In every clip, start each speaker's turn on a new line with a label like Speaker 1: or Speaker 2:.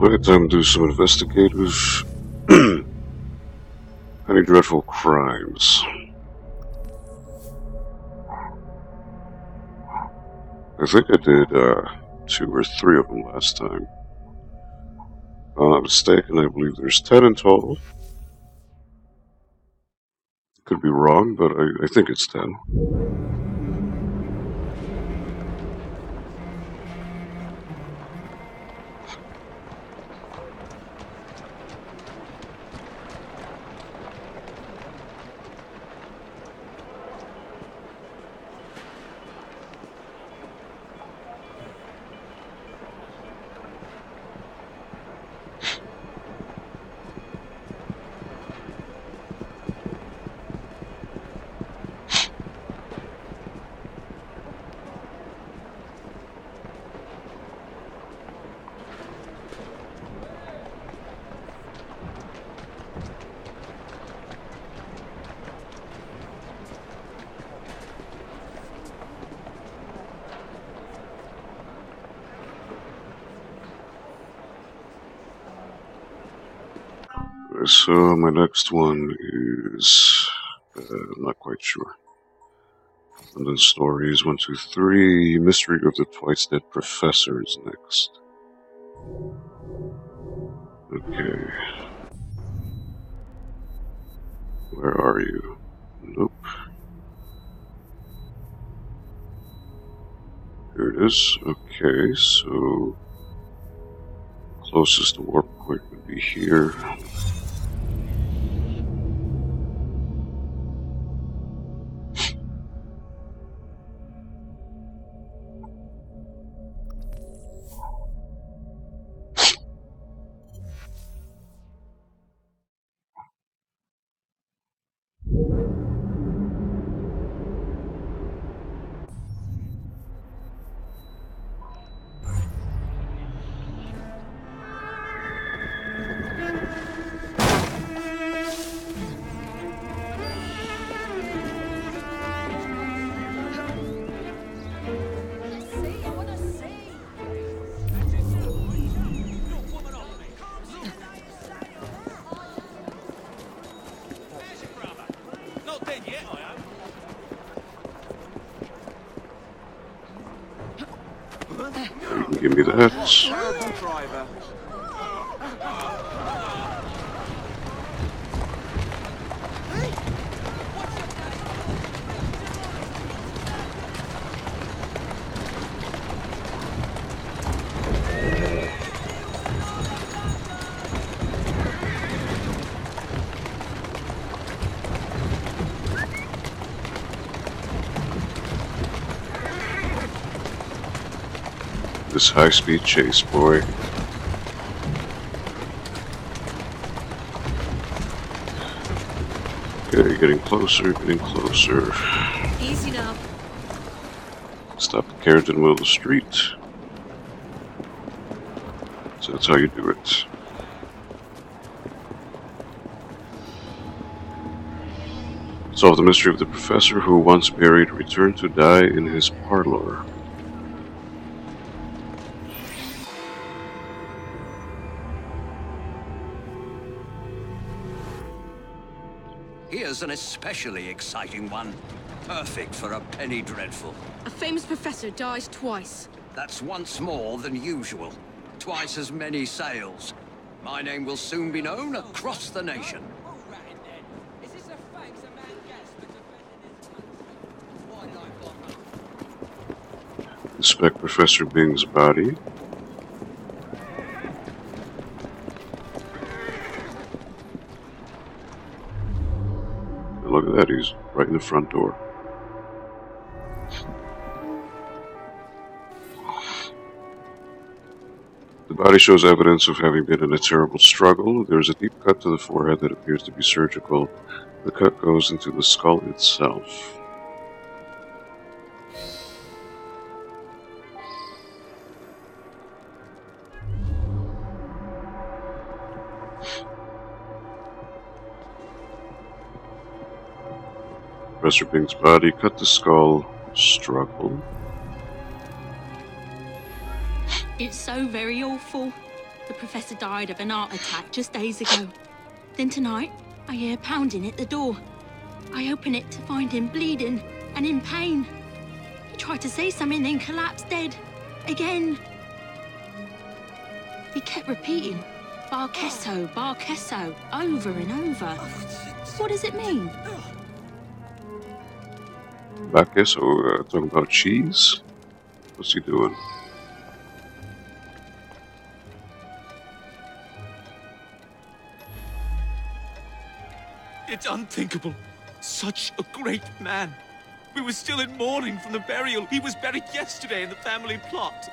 Speaker 1: Alright, time to do some investigative. Any dreadful crimes. I think I did 2 or 3 of them last time. If I'm not mistaken, I believe there's 10 in total. Could be wrong, but I think it's 10. So my next one is I'm not quite sure. London Stories 1, 2, 3. Mystery of the Twice Dead Professor is next. Okay. Where are you? Nope. Here it is. Okay, so closest to warp point would be here. You can give me that. This high-speed chase, boy. Okay, getting closer, getting closer.
Speaker 2: Easy now.
Speaker 1: Stop the carriage in the middle of the street. So that's how you do it. Solve the mystery of the professor who, once buried, returned to die in his parlor.
Speaker 3: Here's an especially exciting one. Perfect for a penny dreadful.
Speaker 2: A famous professor dies twice.
Speaker 3: That's once more than usual. Twice as many sales. My name will soon be known across the nation.
Speaker 1: Inspect Professor Bing's body. Look at that, he's right in the front door. The body shows evidence of having been in a terrible struggle. There's a deep cut to the forehead that appears to be surgical. The cut goes into the skull itself. Professor Bing's body, cut the skull, struggle.
Speaker 2: It's so very awful. The professor died of an heart attack just days ago. Then tonight, I hear pounding at the door. I open it to find him bleeding and in pain. He tried to say something, then collapsed dead. Again. He kept repeating, Bar Queso, over and over. What does it mean?
Speaker 1: Back here, so talking about cheese? What's he doing?
Speaker 4: It's unthinkable. Such a great man. We were still in mourning from the burial. He was buried yesterday in the family plot.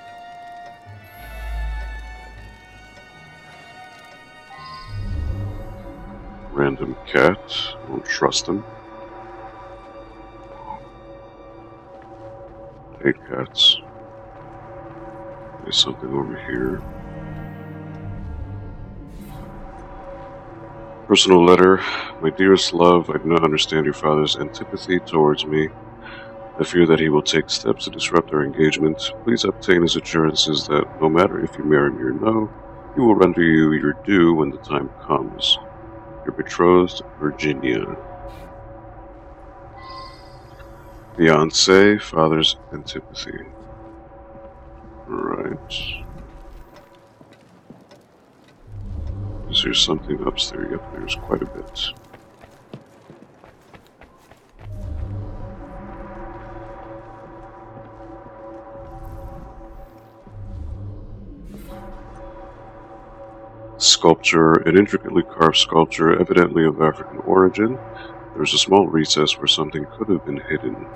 Speaker 1: Random cat. Won't trust him. Hate cats. There's something over here. Personal letter. My dearest love, I do not understand your father's antipathy towards me. I fear that he will take steps to disrupt our engagement. Please obtain his assurances that, no matter if you marry me or no, he will render you your due when the time comes. Your betrothed, Virginia. Fiancé, father's antipathy. Right. Is there something upstairs? Yep, there's quite a bit. Sculpture, an intricately carved sculpture, evidently of African origin. There's a small recess where something could have been hidden.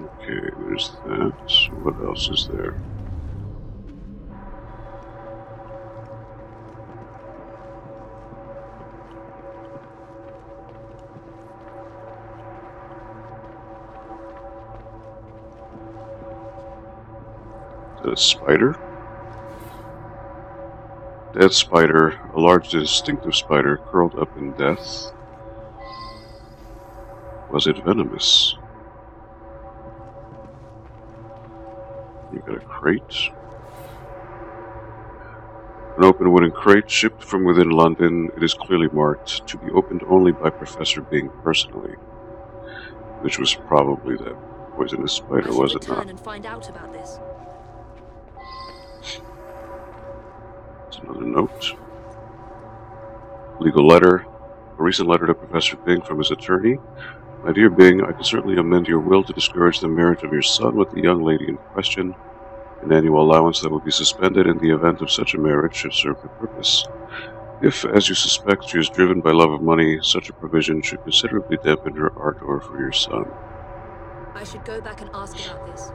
Speaker 1: Okay, there's that. What else is there? A spider? Dead spider, a large distinctive spider curled up in death. Was it venomous? You got a crate. An open wooden crate shipped from within London. It is clearly marked to be opened only by Professor Bing personally. Which was probably that poisonous spider, was it not?
Speaker 5: And find out about this.
Speaker 1: Another note. Legal letter. A recent letter to Professor Bing from his attorney. My dear Bing, I can certainly amend your will to discourage the marriage of your son with the young lady in question. An annual allowance that will be suspended in the event of such a marriage should serve the purpose. If, as you suspect, she is driven by love of money, such a provision should considerably dampen her ardor for your son.
Speaker 5: I should go back and ask about this.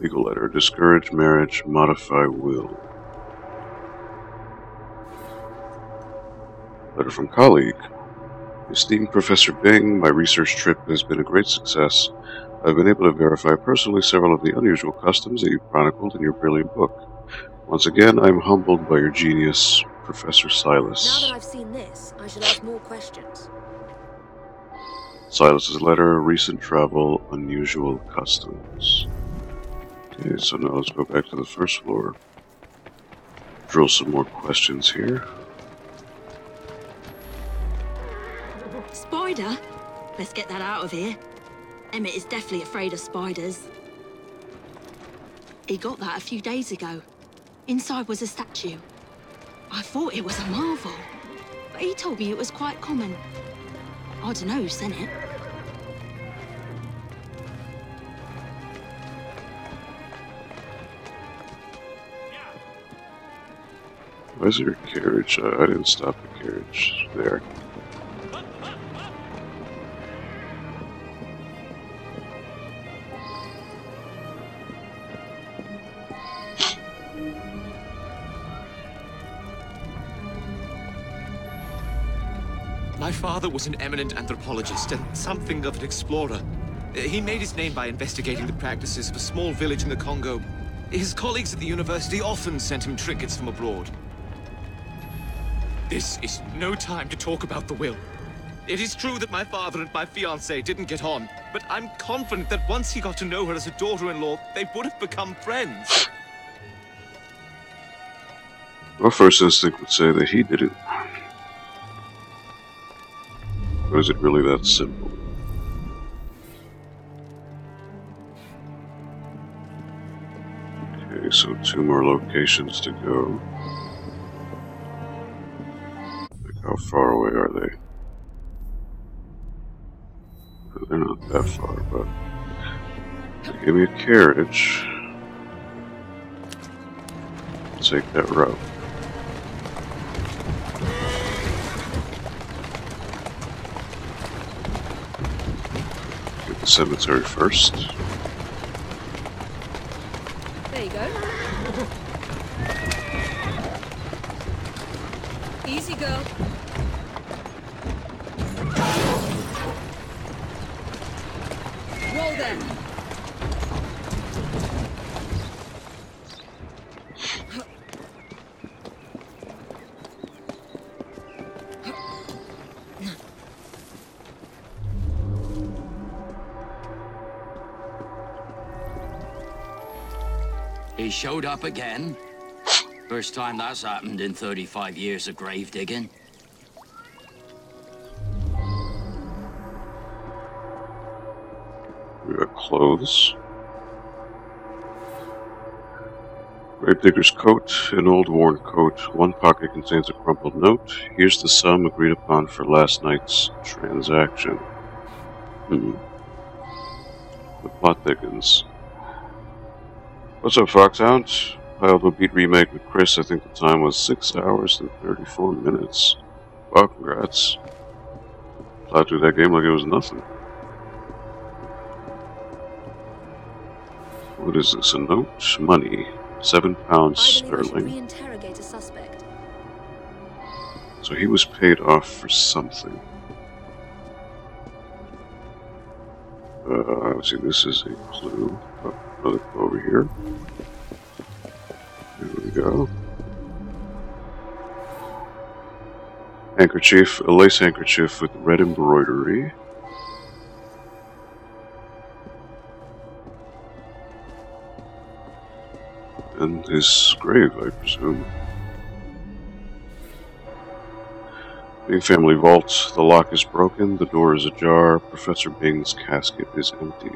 Speaker 1: Legal letter. Discourage marriage. Modify will. Letter from colleague. Esteemed Professor Bing, my research trip has been a great success. I've been able to verify personally several of the unusual customs that you've chronicled in your brilliant book. Once again, I'm humbled by your genius, Professor Silas.
Speaker 5: Now that I've seen this, I should ask more questions.
Speaker 1: Silas's letter, recent travel, unusual customs. Okay, so now let's go back to the first floor. Drill some more questions here.
Speaker 2: Spider? Let's get that out of here. Emmett is definitely afraid of spiders. He got that a few days ago. Inside was a statue. I thought it was a marvel, but he told me it was quite common. I don't know who sent it.
Speaker 1: Why is there a carriage? I didn't stop the carriage there.
Speaker 4: My father was an eminent anthropologist and something of an explorer. He made his name by investigating the practices of a small village in the Congo. His colleagues at the university often sent him trinkets from abroad. This is no time to talk about the will. It is true that my father and my fiancée didn't get on, but I'm confident that once he got to know her as a daughter-in-law, they would have become friends.
Speaker 1: My first instinct would say that he did it. Or is it really that simple? Okay, so 2 more locations to go. Like, how far away are they? They're not that far, but they gave me a carriage. I'll take that route. Get the cemetery first.
Speaker 5: There you go. Easy, girl. Roll them.
Speaker 3: He showed up again. First time that's happened in 35 years of grave digging.
Speaker 1: We got clothes. Gravedigger's coat, an old worn coat. One pocket contains a crumpled note. Here's the sum agreed upon for last night's transaction. The plot thickens. What's up, Foxhound? Piled a beat remake with Chris. I think the time was 6 hours and 34 minutes. Wow, congrats. Plowed through that game like it was nothing. What is this? A note? Money. £7
Speaker 5: I believe I
Speaker 1: sterling.
Speaker 5: should reinterrogate a suspect.
Speaker 1: So he was paid off for something. Let's see, this is a clue. Oh, another clue over here. There we go. Handkerchief, a lace handkerchief with red embroidery. And his grave, I presume. Bing family vault. The lock is broken. The door is ajar. Professor Bing's casket is empty.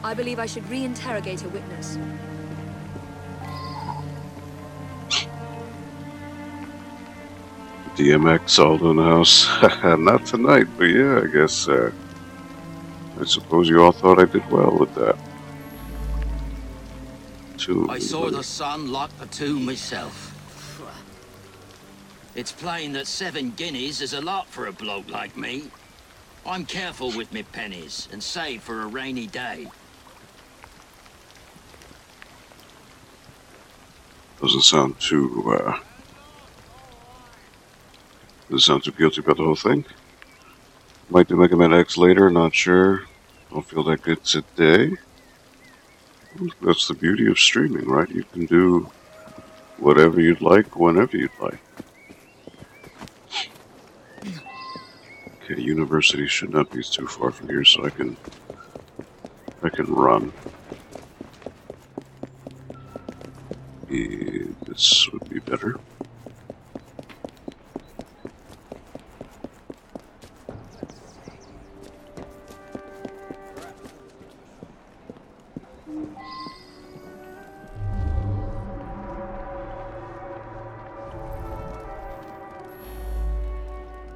Speaker 5: I believe I should reinterrogate a witness.
Speaker 1: DMX Aldo in the house. Not tonight, but yeah, I guess. I suppose you all thought I did well with that.
Speaker 3: I saw the son lock the two myself. It's plain that 7 guineas is a lot for a bloke like me. I'm careful with me pennies and save for a rainy day.
Speaker 1: Doesn't sound too guilty about the whole thing. Might do Mega Man X later, not sure. Don't feel that good today. That's the beauty of streaming, right? You can do whatever you'd like, whenever you'd like. Okay, university should not be too far from here, so I can run. This would be better.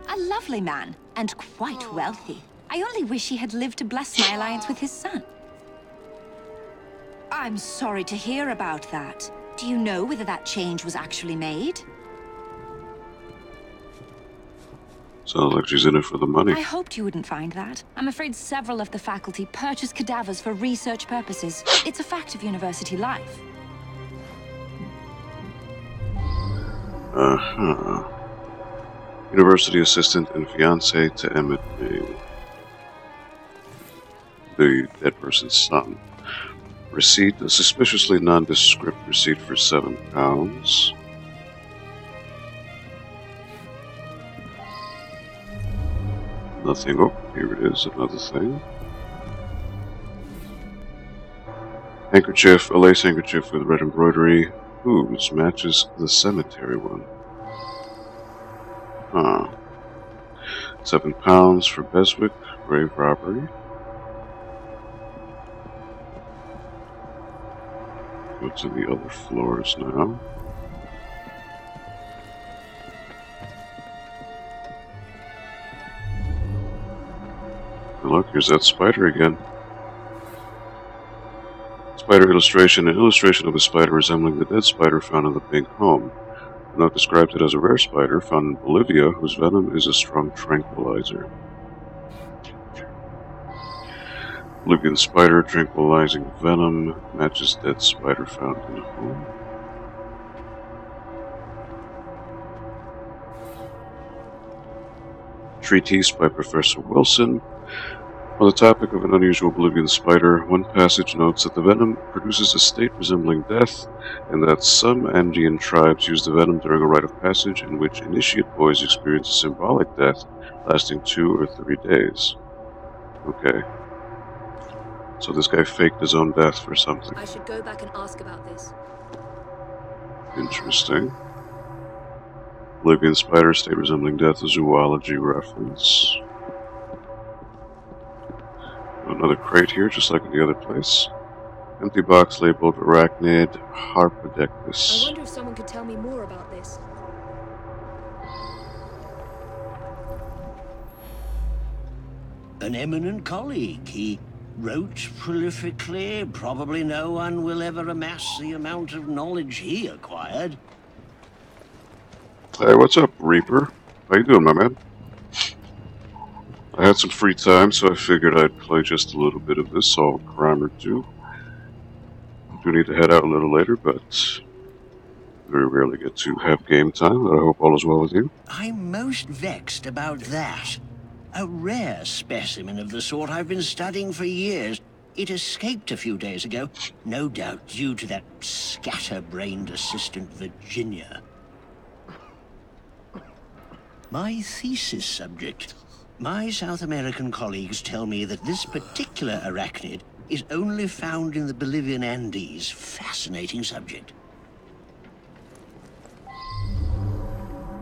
Speaker 6: A lovely man, and quite wealthy. I only wish he had lived to bless my alliance with his son. I'm sorry to hear about that. Do you know whether that change was actually made?
Speaker 1: Sounds like she's in it for the money.
Speaker 6: I hoped you wouldn't find that. I'm afraid several of the faculty purchase cadavers for research purposes. It's a fact of university life.
Speaker 1: Uh-huh. University assistant and fiance to Emmett Bing. The dead person's son. Receipt, a suspiciously nondescript receipt for £7. Nothing. Oh, here it is, another thing. Handkerchief, a lace handkerchief with red embroidery. Whose matches the cemetery one. Huh. £7 for Beswick, grave robbery. Go to the other floors now. And look, here's that spider again. Spider illustration, an illustration of a spider resembling the dead spider found in the Big home. The note describes it as a rare spider found in Bolivia whose venom is a strong tranquilizer. Bolivian spider tranquilizing venom matches dead spider found in a home. Treatise by Professor Wilson. On the topic of an unusual Bolivian spider, one passage notes that the venom produces a state resembling death, and that some Andean tribes use the venom during a rite of passage in which initiate boys experience a symbolic death lasting 2 or 3 days. Okay. So this guy faked his own death for something.
Speaker 5: I should go back and ask about this.
Speaker 1: Interesting. Bolivian spider state resembling death, a zoology reference. Another crate here, just like in the other place. Empty box labeled Arachnid
Speaker 5: I
Speaker 1: Harpodectus.
Speaker 5: wonder if someone could tell me more about this.
Speaker 7: An eminent colleague. He wrote prolifically. Probably no one will ever amass the amount of knowledge he acquired.
Speaker 1: Hey, what's up, Reaper? How you doing, my man? I had some free time, so I figured I'd play just a little bit of this, solve a crime or two. I do need to head out a little later, but very rarely get to have game time, but I hope all is well with you.
Speaker 7: I'm most vexed about that. A rare specimen of the sort I've been studying for years. It escaped a few days ago, no doubt due to that scatterbrained assistant Virginia. My thesis subject. My South American colleagues tell me that this particular arachnid is only found in the Bolivian Andes. Fascinating subject.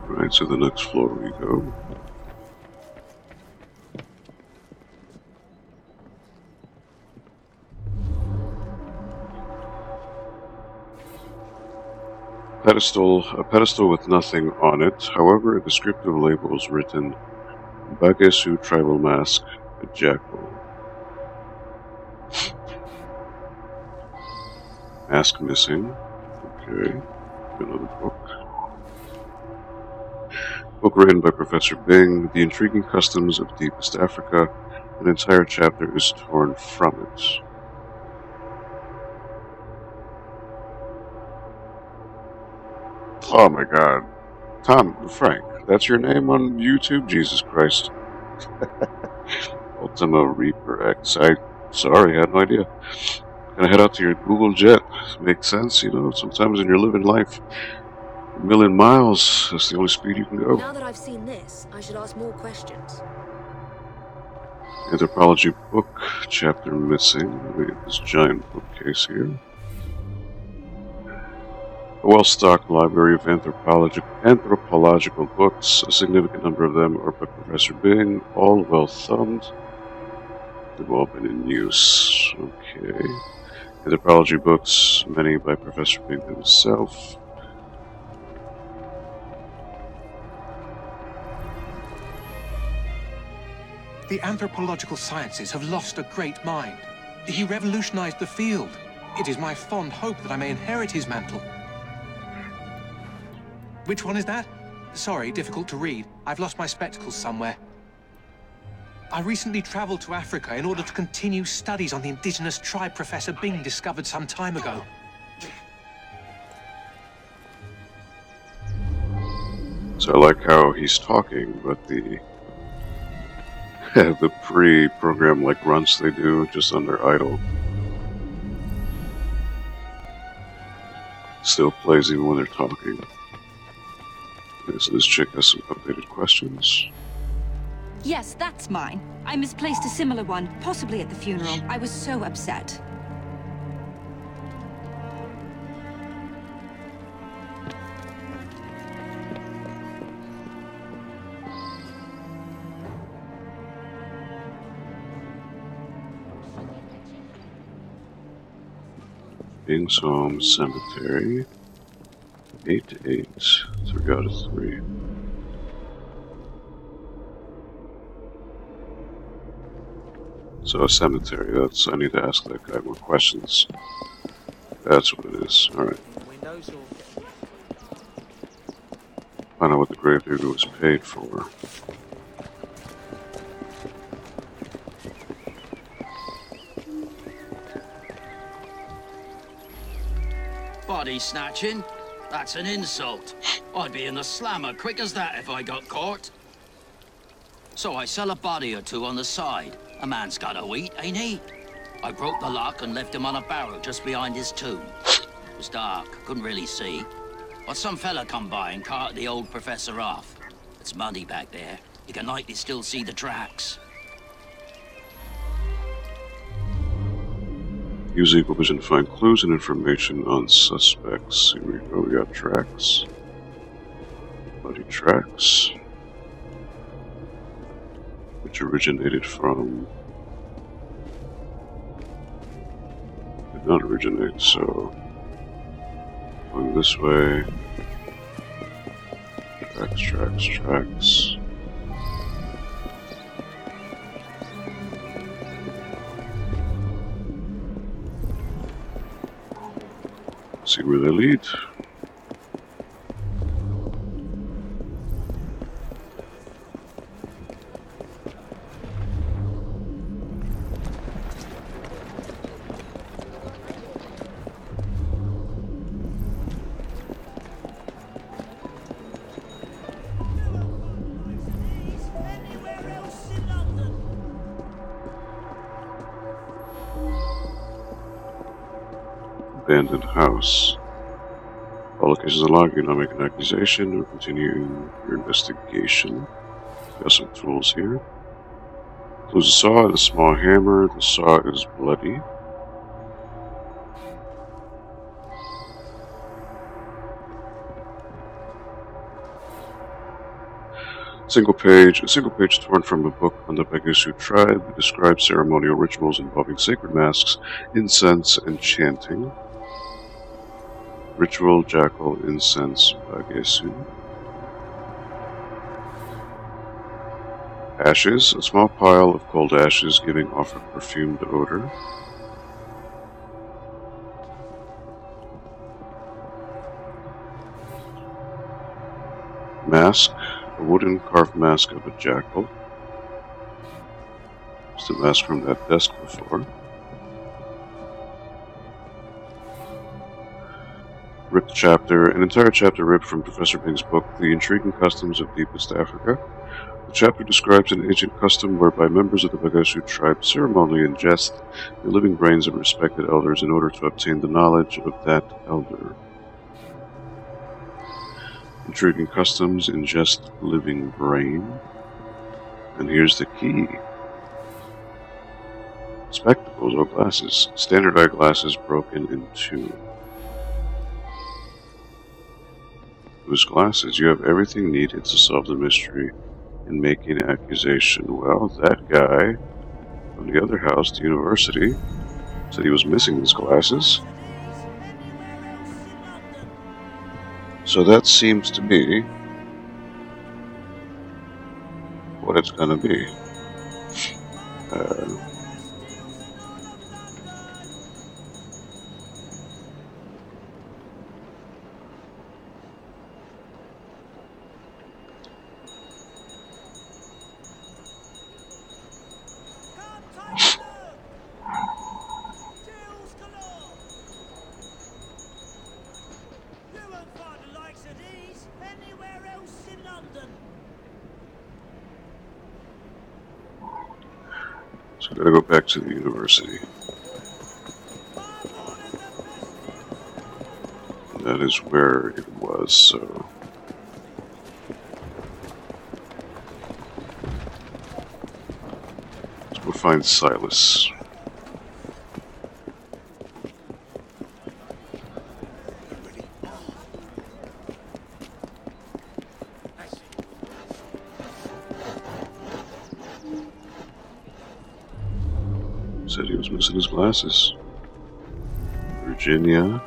Speaker 1: Right, so the next floor we go. A pedestal with nothing on it. However, a descriptive label is written, Bagesu tribal mask, a jackal. Mask missing. Okay, another book. Book written by Professor Bing, The Intriguing Customs of Deepest Africa. An entire chapter is torn from it. Oh my god. Frank, that's your name on YouTube? Jesus Christ. Ultima Reaper X. Sorry, I had no idea. Gonna head out to your Google Jet. Makes sense, you know, sometimes when you're living life a million miles, that's the only speed you can go.
Speaker 5: Now that I've seen this, I should ask more questions.
Speaker 1: Anthropology book, chapter missing. We have this giant bookcase here. A well-stocked library of anthropological books. A significant number of them are by Professor Bing, all well-thumbed. They've all been in use. Okay. Anthropology books, many by Professor Bing himself.
Speaker 8: The anthropological sciences have lost a great mind. He revolutionized the field. It is my fond hope that I may inherit his mantle. Which one is that? Sorry, difficult to read. I've lost my spectacles somewhere. I recently traveled to Africa in order to continue studies on the indigenous tribe Professor Bing discovered some time ago.
Speaker 1: So I like how he's talking, but the pre-program like grunts they do just under idle still plays even when they're talking. Okay, so this chick has some updated questions.
Speaker 6: Yes, that's mine. I misplaced a similar one, possibly at the funeral. I was so upset.
Speaker 1: King's Home Cemetery. 8 to 8. 3 out of 3. So a cemetery, that's, I need to ask that guy more questions. That's what it is, alright. Find out what the gravedigger was paid for.
Speaker 3: Body snatching? That's an insult. I'd be in the slammer quick as that if I got caught. So I sell a body or two on the side. A man's got to eat, ain't he? I broke the lock and left him on a barrow just behind his tomb. It was dark, couldn't really see. But some fella come by and carted the old professor off. It's muddy back there. You can nightly still see the tracks.
Speaker 1: Use Eagle Vision to find clues and information on suspects. Here we go, we got tracks. Body tracks. Which originated from... Did not originate, so... Going this way. Tracks, tracks, tracks. See where they lead. Abandoned house. All locations unlocked. You now make an accusation or continue your investigation. Got some tools here. Includes a saw and a small hammer. The saw is bloody. A single page torn from a book on the Bagusu tribe. It describes ceremonial rituals involving sacred masks, incense, and chanting. Ritual, jackal, incense, Bagusu. Ashes, a small pile of cold ashes giving off a perfumed odor. Mask, a wooden carved mask of a jackal. Just a mask from that desk before. Ripped chapter, an entire chapter ripped from Professor Bing's book, The Intriguing Customs of Deepest Africa. The chapter describes an ancient custom whereby members of the Bagusu tribe ceremonially ingest the living brains of respected elders in order to obtain the knowledge of that elder. Intriguing customs, ingest living brain. And here's the key. Spectacles or glasses. Standard eyeglasses broken in two. Those glasses, you have everything needed to solve the mystery and make an accusation. Well, that guy from the other house, the university, said he was missing his glasses. So that seems to be what it's gonna be. So I gotta go back to the university. That is where it was, so... find Silas. Said he was missing his glasses. Virginia.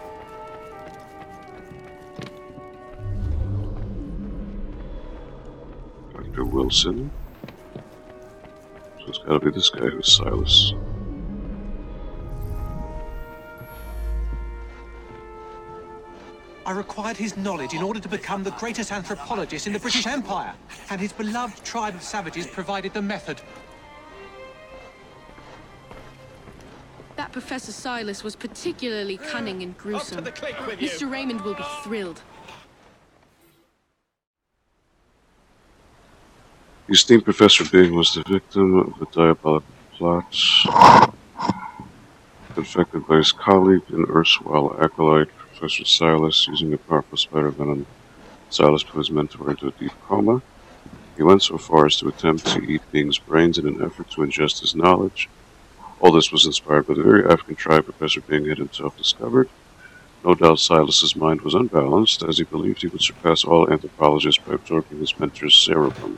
Speaker 1: Dr. Wilson. So it's gotta be this guy who's Silas.
Speaker 8: I required his knowledge in order to become the greatest anthropologist in the British Empire, and his beloved tribe of savages provided the method.
Speaker 9: That Professor Silas was particularly cunning and gruesome. Mr. Raymond will be thrilled.
Speaker 1: The esteemed Professor Bing was the victim of a diabolical plot confected by his colleague and erstwhile acolyte, Professor Silas, using a powerful spider venom. Silas put his mentor into a deep coma. He went so far as to attempt to eat Bing's brains in an effort to ingest his knowledge. All this was inspired by the very African tribe Professor Bing had himself discovered. No doubt Silas's mind was unbalanced, as he believed he would surpass all anthropologists by absorbing his mentor's cerebrum.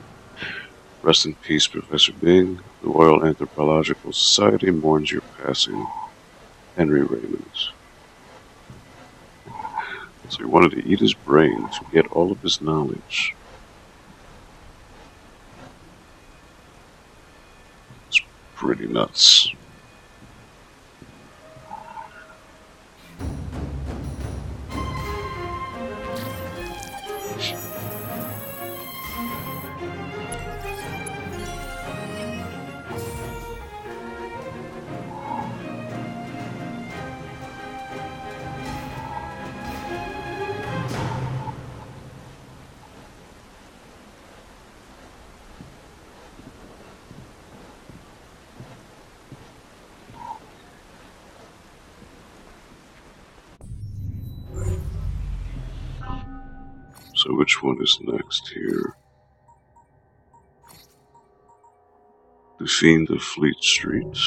Speaker 1: Rest in peace, Professor Bing. The Royal Anthropological Society mourns your passing. Henry Raymond. So he wanted to eat his brain to get all of his knowledge. It's pretty nuts. So which one is next here? The Fiend of Fleet Street.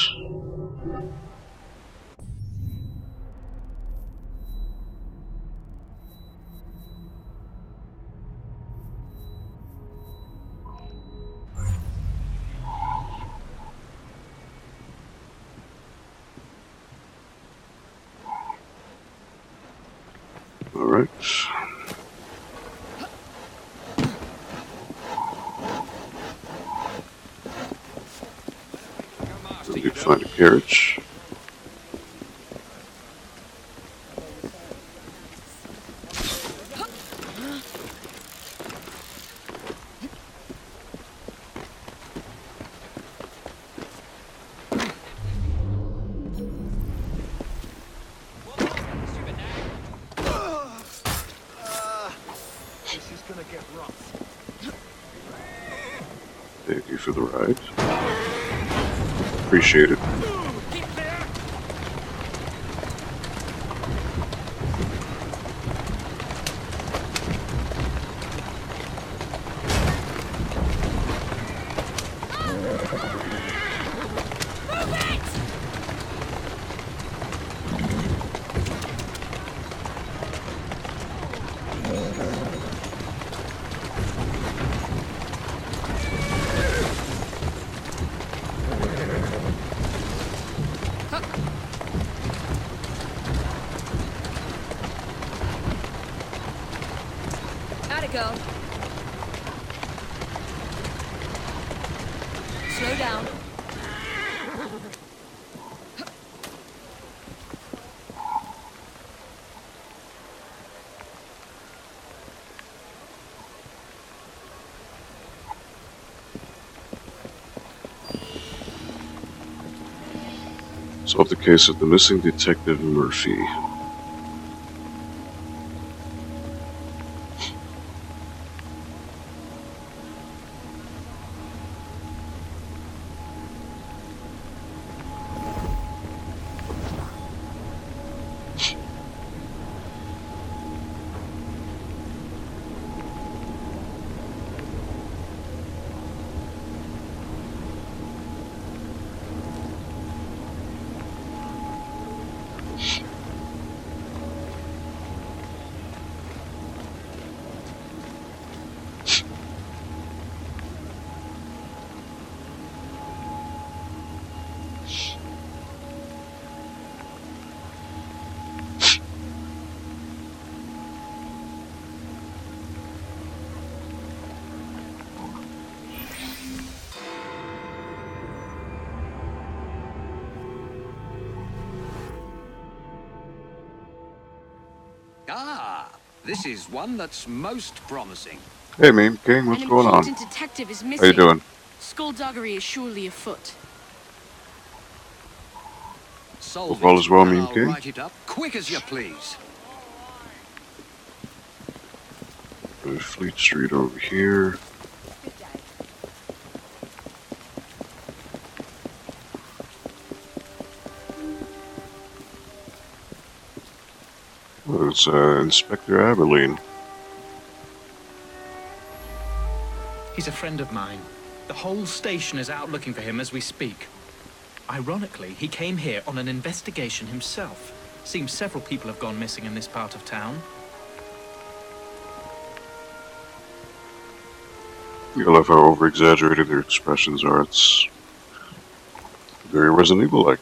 Speaker 1: Alright. We can find a carriage.
Speaker 4: This is gonna get rough.
Speaker 1: Thank you for the ride. Appreciate it.
Speaker 5: Go. Slow down.
Speaker 1: Solve the case of the missing Detective Murphy.
Speaker 3: Ah, this is one that's most promising.
Speaker 1: Hey, Meme King, what's
Speaker 9: An
Speaker 1: going on?
Speaker 9: important detective is
Speaker 1: How you
Speaker 9: missing.
Speaker 1: doing?
Speaker 9: Skullduggery is surely afoot.
Speaker 3: Solve
Speaker 1: Hope all
Speaker 3: it,
Speaker 1: is well,
Speaker 3: and
Speaker 1: Meme
Speaker 3: I'll
Speaker 1: King.
Speaker 3: write it up quick as you please.
Speaker 1: Fleet Street over here. Oh, it's Inspector Aberline.
Speaker 10: He's a friend of mine. The whole station is out looking for him as we speak. Ironically, he came here on an investigation himself. Seems several people have gone missing in this part of town.
Speaker 1: I love how over-exaggerated their expressions are. It's very Resident Evil-like.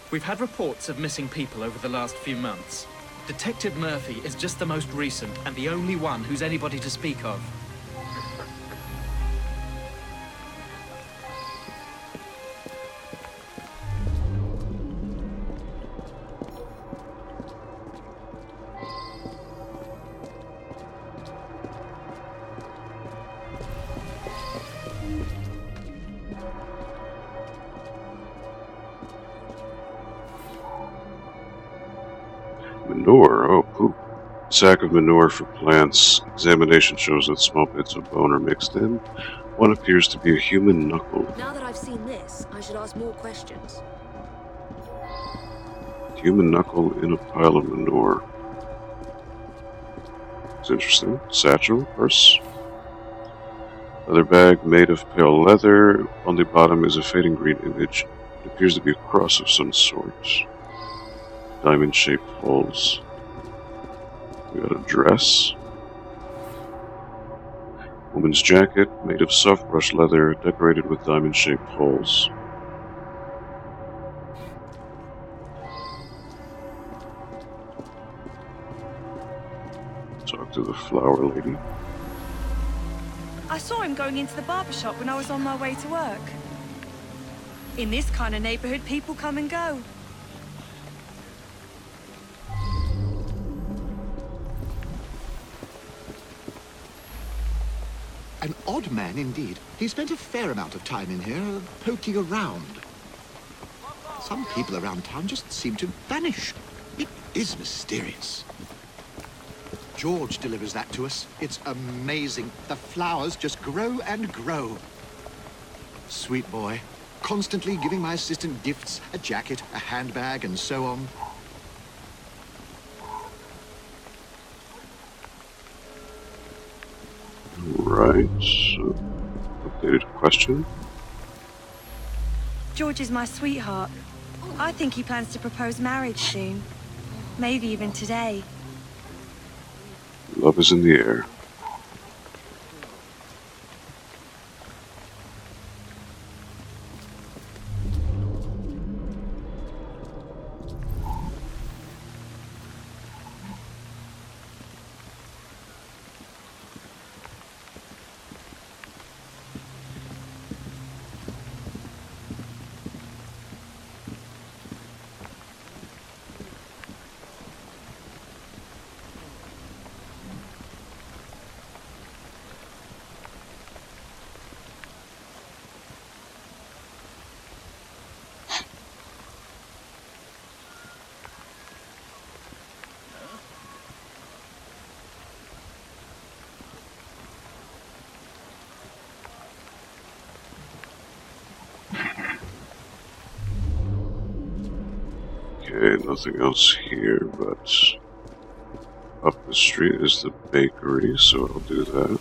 Speaker 10: We've had reports of missing people over the last few months. Detective Murphy is just the most recent and the only one who's anybody to speak of.
Speaker 1: Manure, oh poop. Sack of manure for plants. Examination shows that small bits of bone are mixed in. One appears to be a human knuckle.
Speaker 5: Now that I've seen this, I should ask more questions.
Speaker 1: Human knuckle in a pile of manure. It's interesting. Satchel, purse. Leather bag made of pale leather. On the bottom is a fading green image. It appears to be a cross of some sort. Diamond-shaped holes. We got a dress. Woman's jacket made of soft brushed leather, decorated with diamond-shaped holes. Talk to the flower lady.
Speaker 11: I saw him going into the barber shop when I was on my way to work. In this kind of neighborhood, people come and go.
Speaker 12: An odd man indeed. He spent a fair amount of time in here, poking around. Some people around town just seem to vanish. It is mysterious. George delivers that to us. It's amazing. The flowers just grow and grow. Sweet boy. Constantly giving my assistant gifts, a jacket, a handbag, and so on.
Speaker 1: Right. So, updated question.
Speaker 11: George is my sweetheart. I think he plans to propose marriage soon. Maybe even today.
Speaker 1: Love is in the air. Okay, nothing else here, but up the street is the bakery, so I'll do that.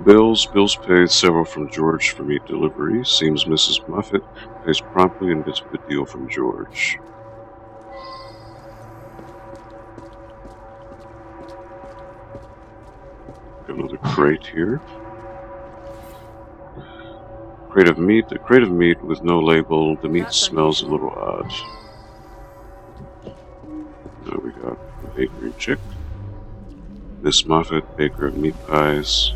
Speaker 1: Bills paid, several from George for meat delivery. Seems Mrs. Muffet pays promptly and gets a good deal from George. Got another crate here. Crate of meat. A crate of meat with no label. The meat smells a little odd. Now we got a bakery chick. Miss Moffat, baker of meat pies.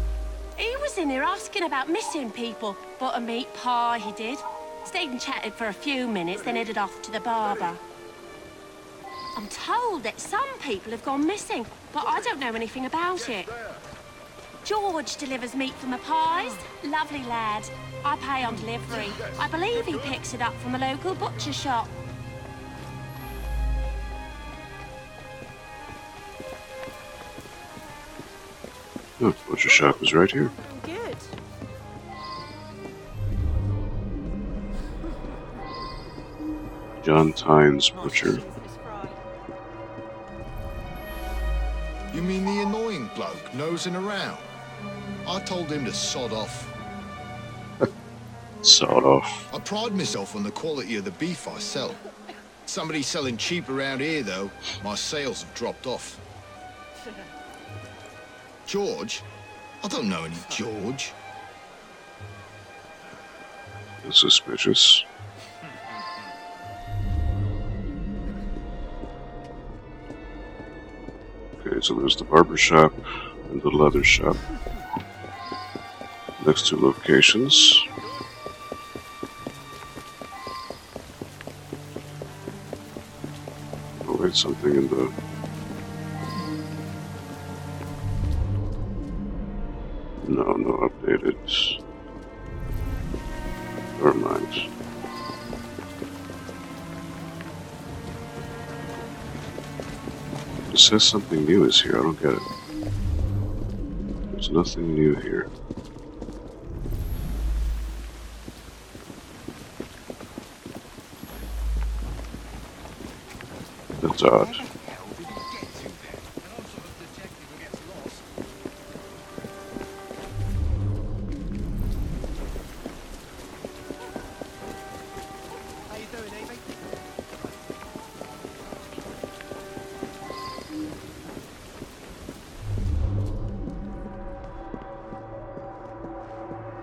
Speaker 13: He was in here asking about missing people. Bought a meat pie, he did. Stayed and chatted for a few minutes, then headed off to the barber. I'm told that some people have gone missing, but I don't know anything about it. George delivers meat from the pies. Lovely lad. I pay on delivery. I believe he picks it up from a local butcher shop.
Speaker 1: Oh, butcher shop is right here.
Speaker 13: Good.
Speaker 1: John Tynes Butcher.
Speaker 14: You mean the annoying bloke nosing around? I told him to sod off.
Speaker 1: Sod off.
Speaker 14: I pride myself on the quality of the beef I sell. Somebody selling cheap around here, though, my sales have dropped off. George? I don't know any George.
Speaker 1: That's suspicious. Okay, so there's the barber shop and the leather shop. Next two locations. Oh wait, something in the... No updated. Never mind. It says something new is here, I don't get it. There's nothing new here. That's odd.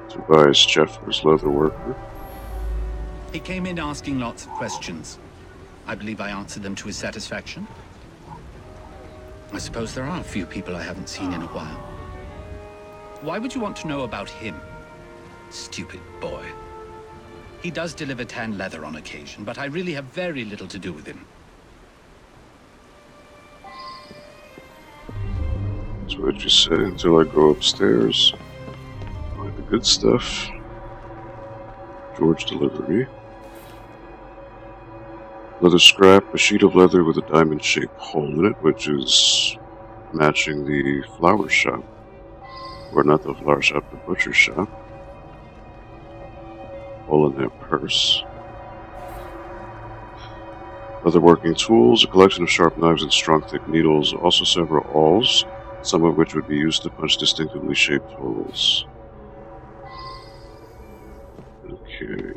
Speaker 1: Tobias Jeffers, leather worker.
Speaker 15: He came in asking lots of questions. I believe I answered them to his satisfaction. I suppose there are a few people I haven't seen in a while. Why would you want to know about him? Stupid boy. He does deliver tan leather on occasion, but I really have very little to do with him.
Speaker 1: That's what you say until I go upstairs. Find the good stuff. George delivery. Leather scrap, a sheet of leather with a diamond-shaped hole in it, which is matching the flower shop. Or not the flower shop, the butcher shop. Hole in their purse. Leather working tools, a collection of sharp knives and strong thick needles, also several awls, some of which would be used to punch distinctively shaped holes. Okay.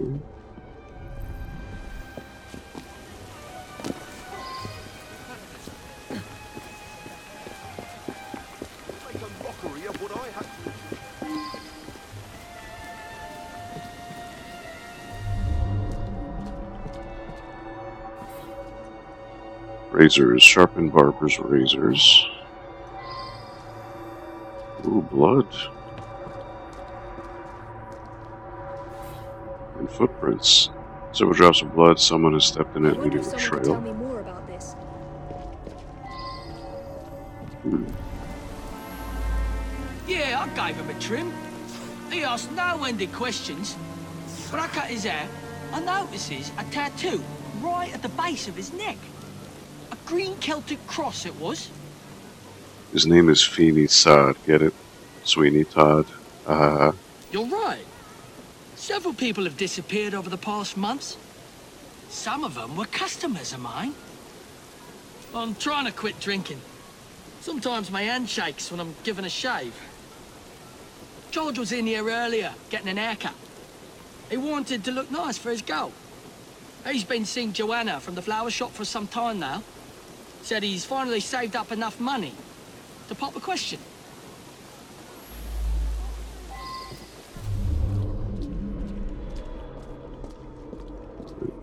Speaker 1: Razors, sharpened barber's razors. Ooh, blood. And footprints. Several drops of blood, someone has stepped in it, leaving a trail.
Speaker 5: Tell me more about this.
Speaker 3: Yeah, I gave him a trim. He asked no-ended questions. When I cut his hair, I notices a tattoo right at the base of his neck. A green Celtic cross it was.
Speaker 1: His name is Feeney Todd, get it? Sweeney Todd.
Speaker 3: You're right. Several people have disappeared over the past months. Some of them were customers of mine. I'm trying to quit drinking. Sometimes my hand shakes when I'm given a shave. George was in here earlier, getting an haircut. He wanted to look nice for his girl. He's been seeing Joanna from the flower shop for some time now. Said he's finally saved up enough money to pop a question.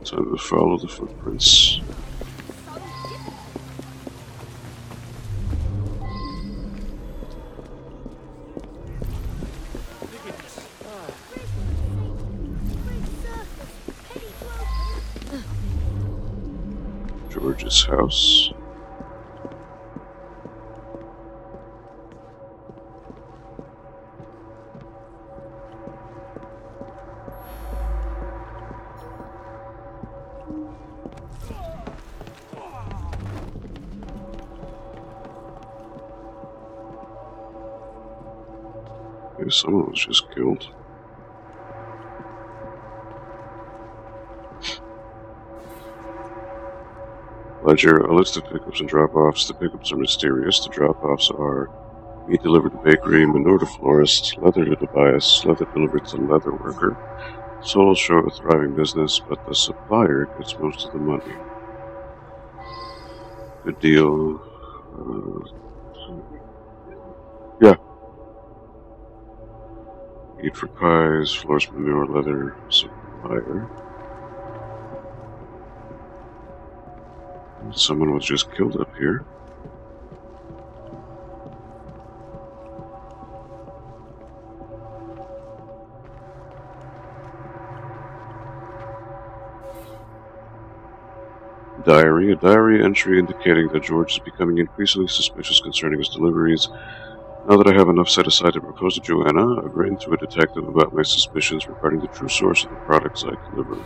Speaker 1: Time to follow the George's house. Okay, someone was just killed. Ledger, a list of pickups and drop-offs. The pickups are mysterious. The drop-offs are meat delivered to bakery, manure to florist, leather to Tobias, leather delivered to leather worker. Souls show a thriving business, but the supplier gets most of the money. Good deal. Yeah. Meat for pies, florist manure, leather supplier. Someone was just killed up here. Diary. A diary entry indicating that George is becoming increasingly suspicious concerning his deliveries. Now that I have enough set aside to propose to Joanna, I've written to a detective about my suspicions regarding the true source of the products I deliver.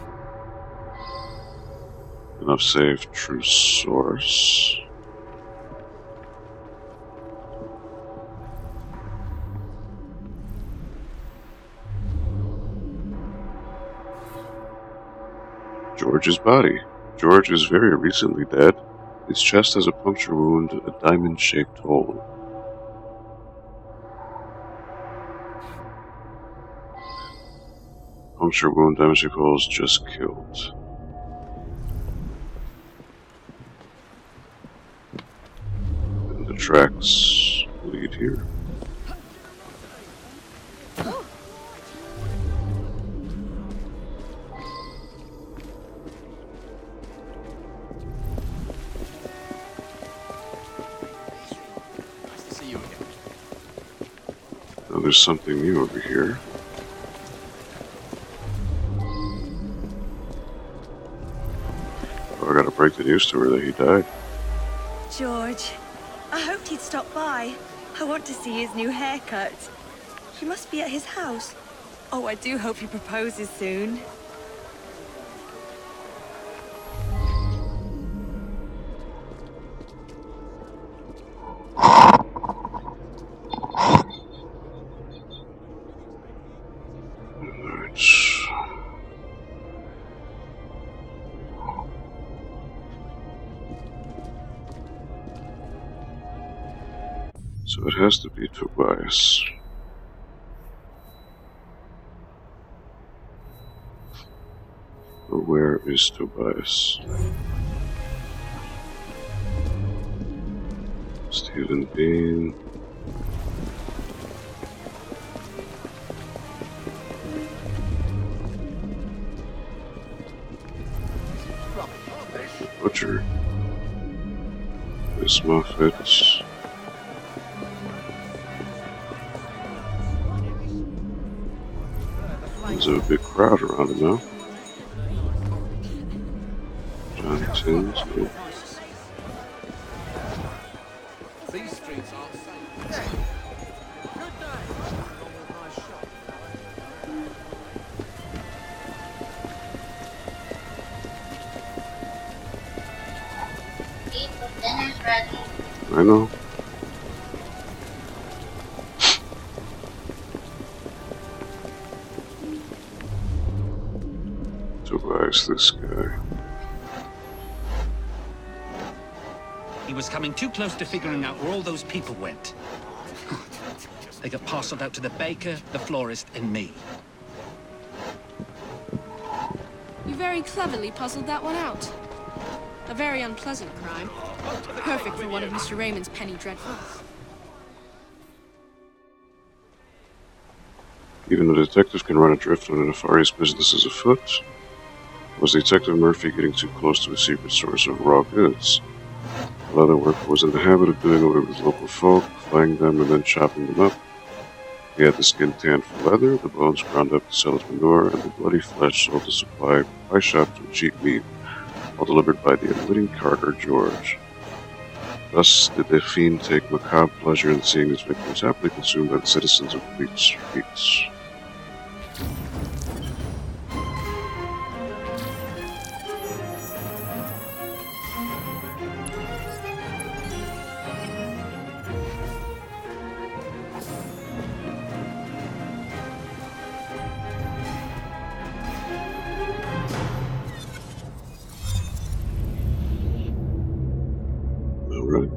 Speaker 1: Enough saved. True source. George's body. George is very recently dead. His chest has a puncture wound, a diamond-shaped hole. Puncture wound, diamond-shaped holes, just killed. And the tracks lead here. Now there's something new over here. Oh, I gotta break the news to her that he died.
Speaker 11: George, I hoped he'd stop by. I want to see his new haircut. He must be at his house. Oh, I do hope he proposes soon.
Speaker 1: So it has to be Tobias. But where is Tobias? Stephen Bean. The Butcher. Miss Moffat. There's a big crowd around him now. John Tins. Yeah.
Speaker 16: These streets aren't safe.
Speaker 17: Dinner's ready.
Speaker 1: I know. Tobias, this guy.
Speaker 15: He was coming too close to figuring out where all those people went. They got parceled out to the baker, the florist, and me.
Speaker 9: You very cleverly puzzled that one out. A very unpleasant crime. Perfect for one of Mr. Raymond's penny dreadfuls.
Speaker 1: Even the detective can run adrift when a nefarious business is afoot. Was Detective Murphy getting too close to a secret source of raw goods? The leather worker was in the habit of doing away with local folk, flaying them and then chopping them up. He had the skin tanned for leather, the bones ground up to sell as manure, and the bloody flesh sold to supply pie shop for cheap meat. all delivered by the unwitting carter George. Thus did the fiend take macabre pleasure in seeing his victims happily consumed by the citizens of Fleet Streets. Alright.